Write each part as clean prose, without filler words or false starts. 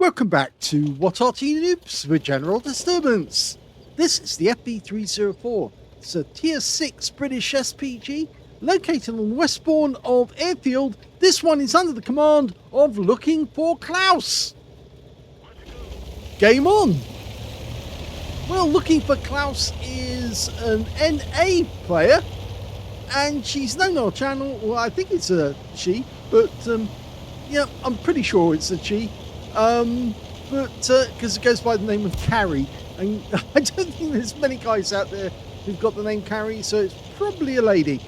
Welcome back to What Arty Noobs with General Disturbance. This is the FV304. It's a Tier 6 British SPG located on the westbourne of Airfield. This one is under the command of Looking for Klaus. Game on! Well, Looking for Klaus is an NA player, and she's known on our channel. Well, I think it's a she, but yeah, I'm pretty sure it's a she. Because it goes by the name of Carrie, and I don't think there's many guys out there who've got the name Carrie, so it's probably a lady.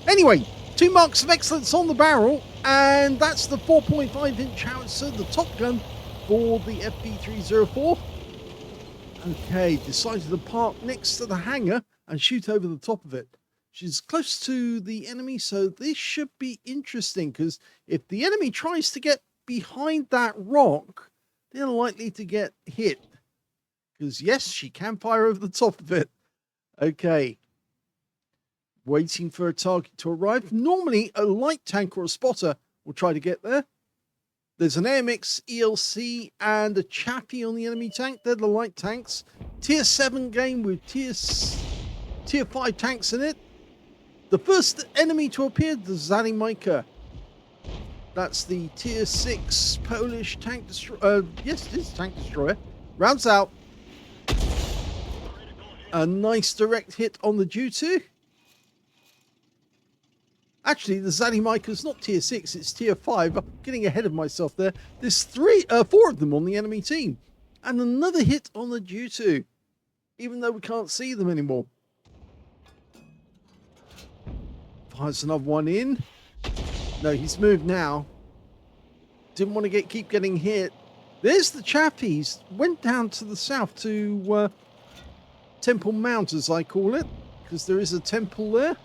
Anyway, 2 marks of excellence on the barrel, and that's the 4.5-inch howitzer, the top gun for the FV304. Okay, decided to park next to the hangar and shoot over the top of it. She's close to the enemy, so this should be interesting, because if the enemy tries to get behind that rock, they're likely to get hit. Because yes, she can fire over the top of it. Okay. Waiting for a target to arrive. Normally, a light tank or a spotter will try to get there. There's an AMX, ELC, and a Chaffee on the enemy tank. They're the light tanks. Tier 7 game with Tier 5 tanks in it. The first enemy to appear, the Zalimajka. That's the Tier 6 Polish tank destroyer. Yes, it is tank destroyer. Rounds out. A nice direct hit on the Ju-2. Actually, the Zalimajka's not Tier 6, it's Tier 5. I'm getting ahead of myself there. There's 4 of them on the enemy team. And another hit on the Ju-2. Even though we can't see them anymore. Fires another one in. No, he's moved now. Didn't want to keep getting hit. There's the Chaffies. Went down to the south to Temple Mount, as I call it, because there is a temple there.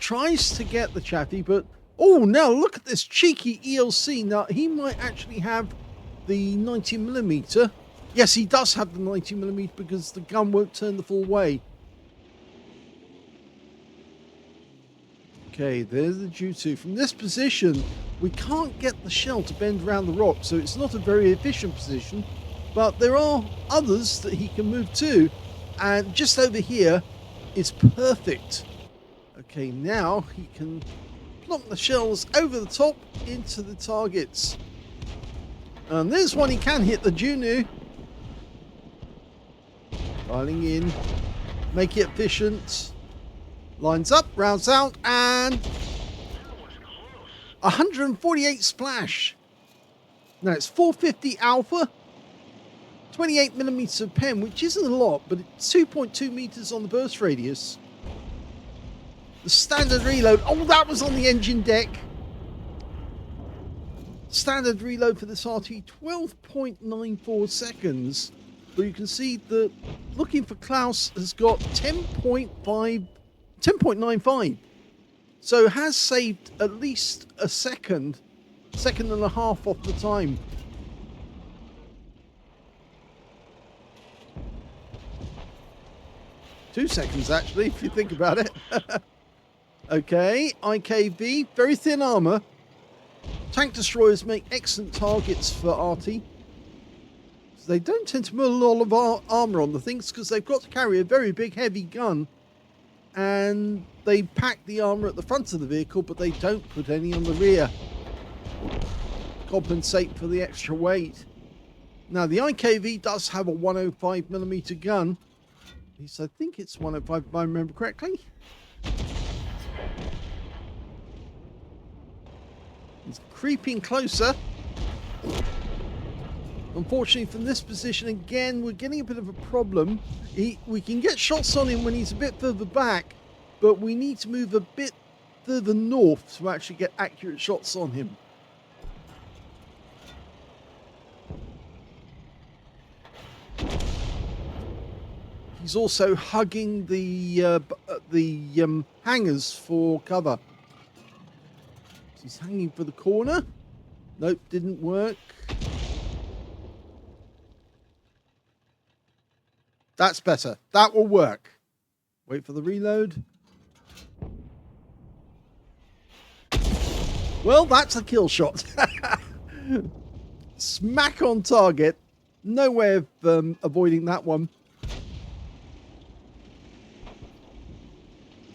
Tries to get the Chaffee, but oh, now look at this cheeky ELC. Now he might actually have the 90mm. Yes, he does have the 90mm because the gun won't turn the full way. Okay, there's the Ju-2. From this position, we can't get the shell to bend around the rock, so it's not a very efficient position. But there are others that he can move to, and just over here is perfect. Okay, now he can plonk the shells over the top into the targets. And there's one he can hit, the Juno. Dialing in, make it efficient. Lines up, rounds out, and 148 splash. Now it's 450 alpha, 28mm pen, which isn't a lot, but it's 2.2 meters on the burst radius. The standard reload, oh, that was on the engine deck. Standard reload for this Arty, 12.94 seconds. But you can see that Looking for Klaus has got 10.95, so has saved at least a second and a half off the time. Two seconds actually, if you think about it. Okay, IKV, very thin armor. Tank destroyers make excellent targets for Arty. They don't tend to put a lot of armor on the things because they've got to carry a very big heavy gun. And they pack the armor at the front of the vehicle, but they don't put any on the rear. Compensate for the extra weight. Now, the IKV does have a 105mm gun. At least I think it's 105 if I remember correctly. He's creeping closer. Unfortunately, from this position, again, we're getting a bit of a problem. We can get shots on him when he's a bit further back, but we need to move a bit further north to actually get accurate shots on him. He's also hugging the hangars for cover. He's hanging for the corner. Nope, didn't work. That's better. That will work. Wait for the reload. Well, that's a kill shot. Smack on target. No way of avoiding that one.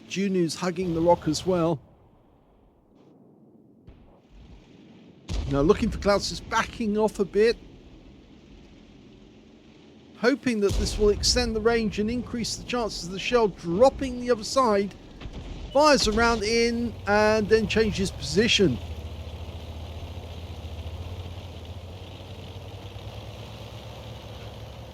Junu's hugging the rock as well. Now looking for Klaus is backing off a bit. Hoping that this will extend the range and increase the chances of the shell dropping the other side. Fires around in and then changes position.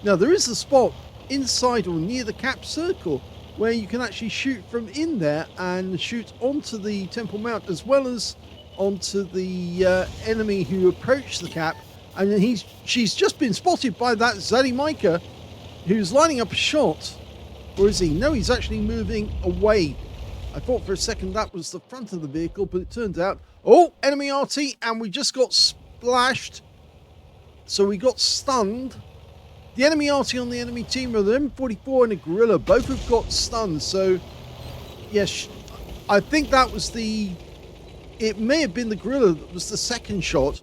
Now there is a spot inside or near the cap circle where you can actually shoot from in there and shoot onto the Temple Mount as well as onto the enemy who approached the cap. And she's just been spotted by that Zadimika who's lining up a shot. Or is he? No, he's actually moving away. I thought for a second that was the front of the vehicle, but it turned out, oh, enemy Arty, and we just got splashed. So we got stunned. The enemy Arty on the enemy team are the M44 and a Gorilla. Both have got stunned. So, yes, I think that was it may have been the Gorilla that was the second shot.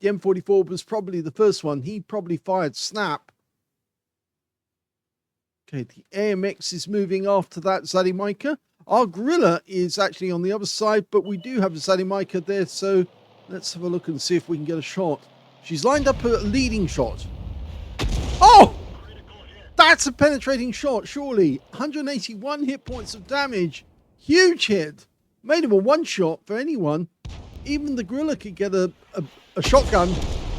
The M44 was probably the first one. He probably fired snap. Okay, the AMX is moving after that Zadimika. Our Gorilla is actually on the other side, but we do have a Zadimika there, so let's have a look and see if we can get a shot. She's lined up a leading shot. Oh! That's a penetrating shot, surely. 181 hit points of damage. Huge hit. Made him a one shot for anyone. Even the Gorilla could get a shotgun.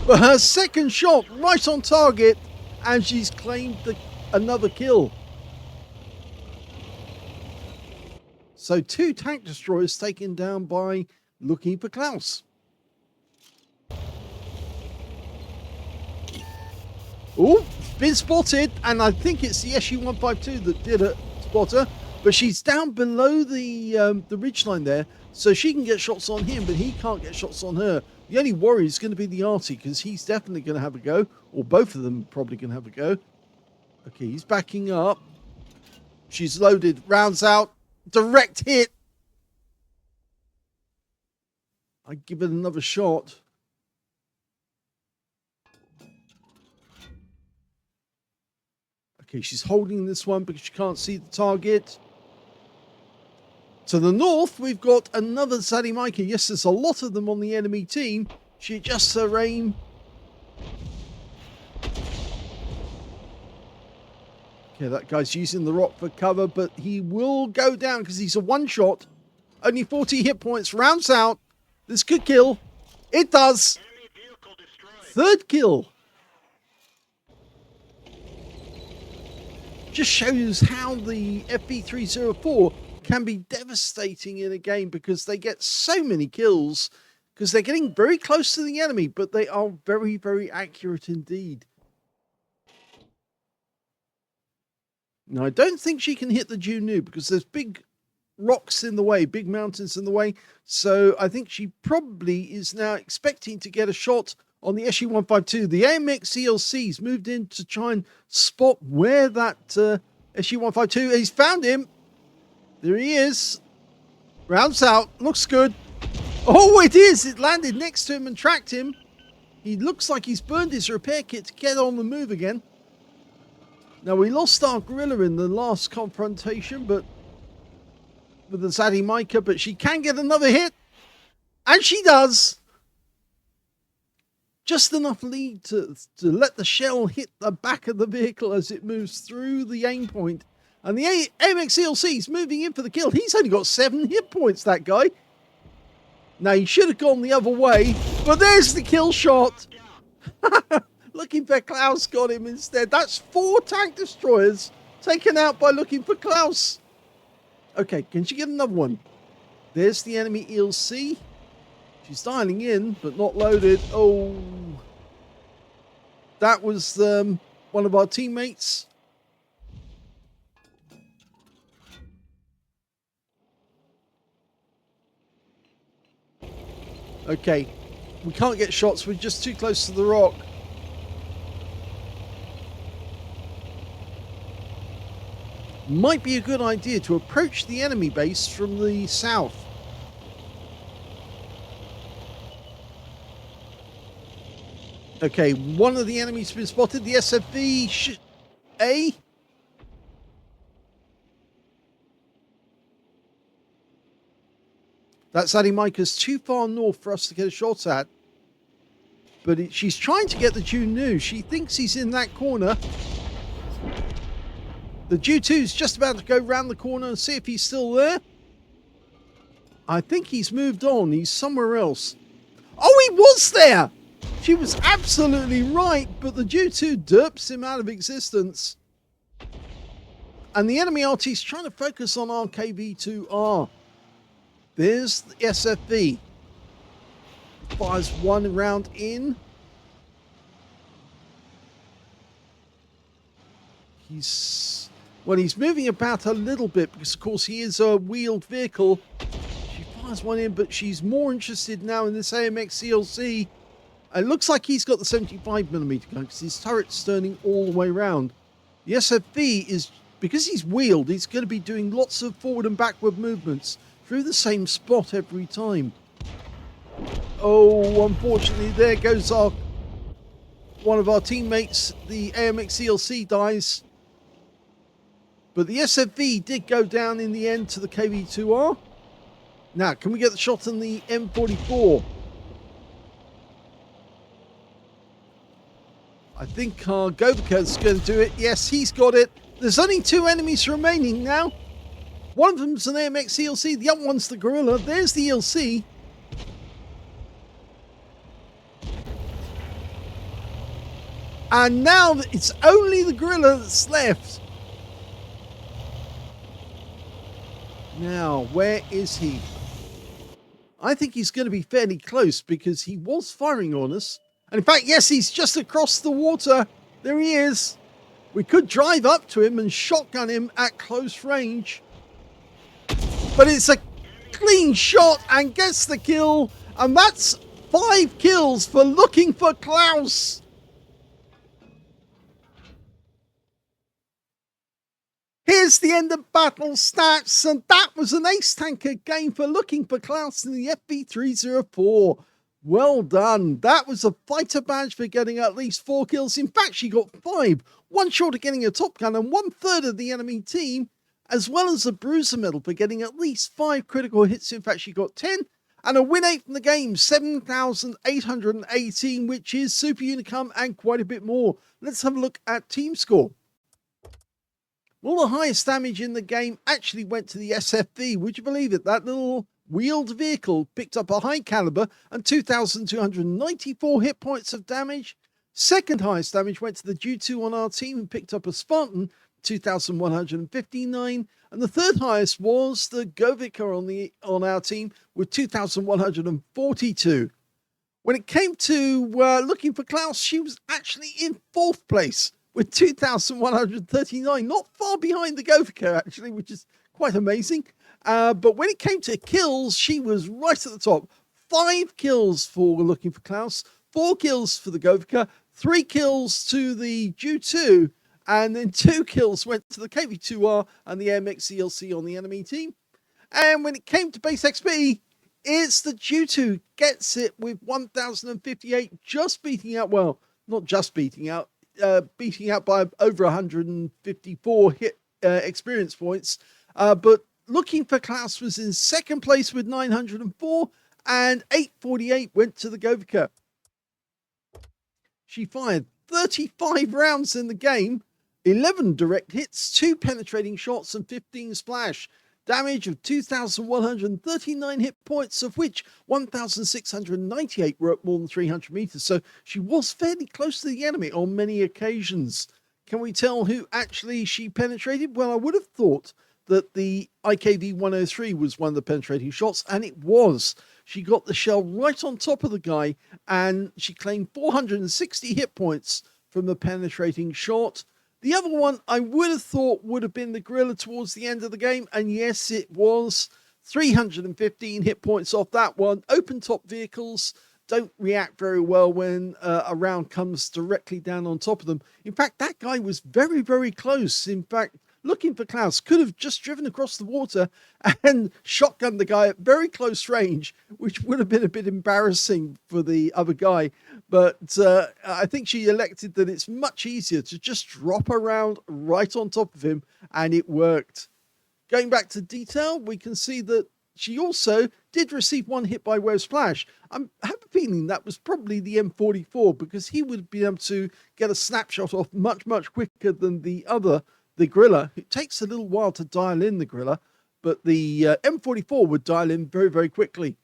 But her second shot right on target, and she's claimed another kill. So 2 tank destroyers taken down by Looking for Klaus. Oh, been spotted, and I think it's the SU-152 that did it, spot her. But she's down below the ridgeline there, so she can get shots on him, but he can't get shots on her. The only worry is going to be the Arty, because he's definitely going to have a go, or both of them probably going to have a go. Okay, he's backing up. She's loaded, rounds out, direct hit. I'd give it another shot. Okay, she's holding this one because she can't see the target. To the north, we've got another Zadimika. Yes, there's a lot of them on the enemy team. She adjusts her aim. Okay, that guy's using the rock for cover, but he will go down because he's a one-shot. Only 40 hit points. Rounds out. This could kill. It does. Third kill. Just shows how the FV304 can be devastating in a game because they get so many kills because they're getting very close to the enemy, but they are very, very accurate indeed. Now, I don't think she can hit the Juno because there's big rocks in the way, big mountains in the way. So I think she probably is now expecting to get a shot on the SU-152. The AMX CLC's moved in to try and spot where that SU-152, he's found him. There he is. Rounds out. Looks good. Oh, it is. It landed next to him and tracked him. He looks like he's burned his repair kit to get on the move again. Now, we lost our Gorilla in the last confrontation, but with the Zadimika, but she can get another hit. And she does. Just enough lead to let the shell hit the back of the vehicle as it moves through the aim point. And the AMX CLC is moving in for the kill. He's only got 7 hit points, that guy. Now, he should have gone the other way, but there's the kill shot. Looking for Klaus got him instead. That's 4 tank destroyers taken out by Looking for Klaus. Okay, can she get another one? There's the enemy ELC. She's dialing in, but not loaded. Oh, that was one of our teammates. Okay, we can't get shots. We're just too close to the rock. Might be a good idea to approach the enemy base from the south. Okay, one of the enemies has been spotted. The SFV-A. That's adding Micah's too far north for us to get a shot at. But she's trying to get the Ju-Nu. She thinks he's in that corner. The Ju-2's just about to go round the corner and see if he's still there. I think he's moved on. He's somewhere else. Oh, he was there! She was absolutely right, but the Ju-2 derps him out of existence. And the enemy Arty's trying to focus on our KV2R. There's the SFV. Fires one round in. He's moving about a little bit because, of course, he is a wheeled vehicle. She fires one in, but she's more interested now in this AMX CLC. It looks like he's got the 75mm gun because his turret's turning all the way around. The SFV is, because he's wheeled, he's going to be doing lots of forward and backward movements through the same spot every time. Oh, unfortunately, there goes one of our teammates. The AMX CLC dies. But the SFV did go down in the end to the KV2R. Now, can we get the shot on the M44? I think our Govika's going to do it. Yes, he's got it. There's only two enemies remaining now. One of them's an AMX ELC. The other one's the Gorilla. There's the ELC. And now it's only the Gorilla that's left. Now, where is he? I think he's going to be fairly close because he was firing on us. And in fact, yes, he's just across the water. There he is. We could drive up to him and shotgun him at close range. But it's a clean shot and gets the kill. And that's 5 kills for Looking for Klaus. Here's the end of battle stats, and that was an ace tanker game for Looking for Klaus in the FV304. Well done. That was a fighter badge for getting at least 4 kills. In fact, she got 5, one short of getting a top gun and 1/3 of the enemy team, as well as a bruiser medal for getting at least 5 critical hits. In fact, she got 10, and a win 8 from the game, 7,818, which is super unicum and quite a bit more. Let's have a look at team score. Well, the highest damage in the game actually went to the SFV. Would you believe it? That little wheeled vehicle picked up a high caliber and 2,294 hit points of damage. Second highest damage went to the Ju-2 on our team, who picked up a Spartan, 2,159. And the third highest was the Govika on our team with 2,142. When it came to Looking for Klaus, she was actually in 4th place with 2,139, not far behind the Govika, actually, which is quite amazing. But when it came to kills, she was right at the top. 5 kills for Looking for Klaus, 4 kills for the Govika, 3 kills to the Ju-2, and then 2 kills went to the KV2R and the AMX CLC on the enemy team. And when it came to base XP, it's the Ju-2 gets it with 1,058, just beating out, well, not just beating out, beating out by over 154 hit experience points. But Looking for Klaus was in 2nd place with 904, and 848 went to the Govika. She fired 35 rounds in the game, 11 direct hits, 2 penetrating shots, and 15 splash. Damage of 2,139 hit points, of which 1,698 were at more than 300 meters. So she was fairly close to the enemy on many occasions. Can we tell who actually she penetrated? Well, I would have thought that the IKV-103 was one of the penetrating shots, and it was. She got the shell right on top of the guy, and she claimed 460 hit points from the penetrating shot. The other one I would have thought would have been the Gorilla towards the end of the game, and yes, it was. 315 hit points off that one. Open top vehicles don't react very well when a round comes directly down on top of them. In fact, that guy was very, very close. In fact, Looking for Klaus could have just driven across the water and shotgunned the guy at very close range, which would have been a bit embarrassing for the other guy. But I think she elected that it's much easier to just drop around right on top of him, and it worked. Going back to detail, we can see that she also did receive one hit by Web's Flash. I have a feeling that was probably the M44, because he would be able to get a snapshot off much, much quicker than the Griller. It takes a little while to dial in the Griller, but the M44 would dial in very, very quickly.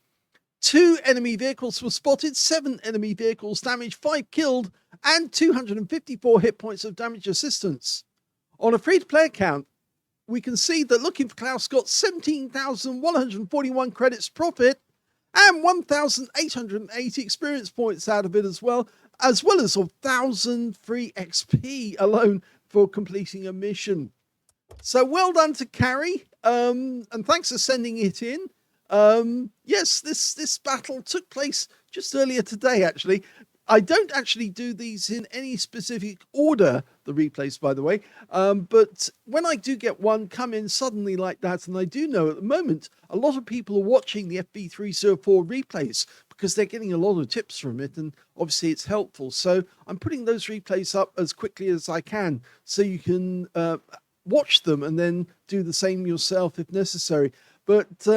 2 enemy vehicles were spotted, 7 enemy vehicles damaged, 5 killed, and 254 hit points of damage assistance. On a free-to-play account, we can see that Looking for Klaus got 17,141 credits profit and 1,880 experience points out of it as well as 1,000 free XP alone for completing a mission. So well done to Carrie, and thanks for sending it in. Yes, this battle took place just earlier today, actually. I don't actually do these in any specific order, the replays, by the way, but when I do get one come in suddenly like that, and I do know at the moment a lot of people are watching the FV304 replays because they're getting a lot of tips from it, and obviously it's helpful. So I'm putting those replays up as quickly as I can so you can watch them and then do the same yourself if necessary. But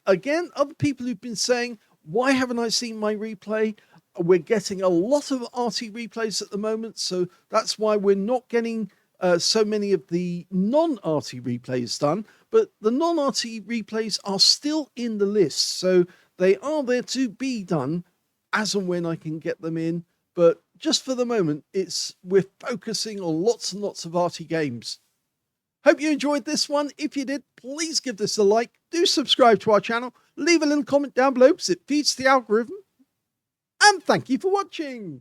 again, other people who've been saying, why haven't I seen my replay? We're getting a lot of Arty replays at the moment, so that's why we're not getting so many of the non-Arty replays done. But the non-Arty replays are still in the list, so they are there to be done as and when I can get them in. But just for the moment, we're focusing on lots and lots of Arty games. Hope you enjoyed this one. If you did, please give this a like. Do subscribe to our channel. Leave a little comment down below because it feeds the algorithm. And thank you for watching.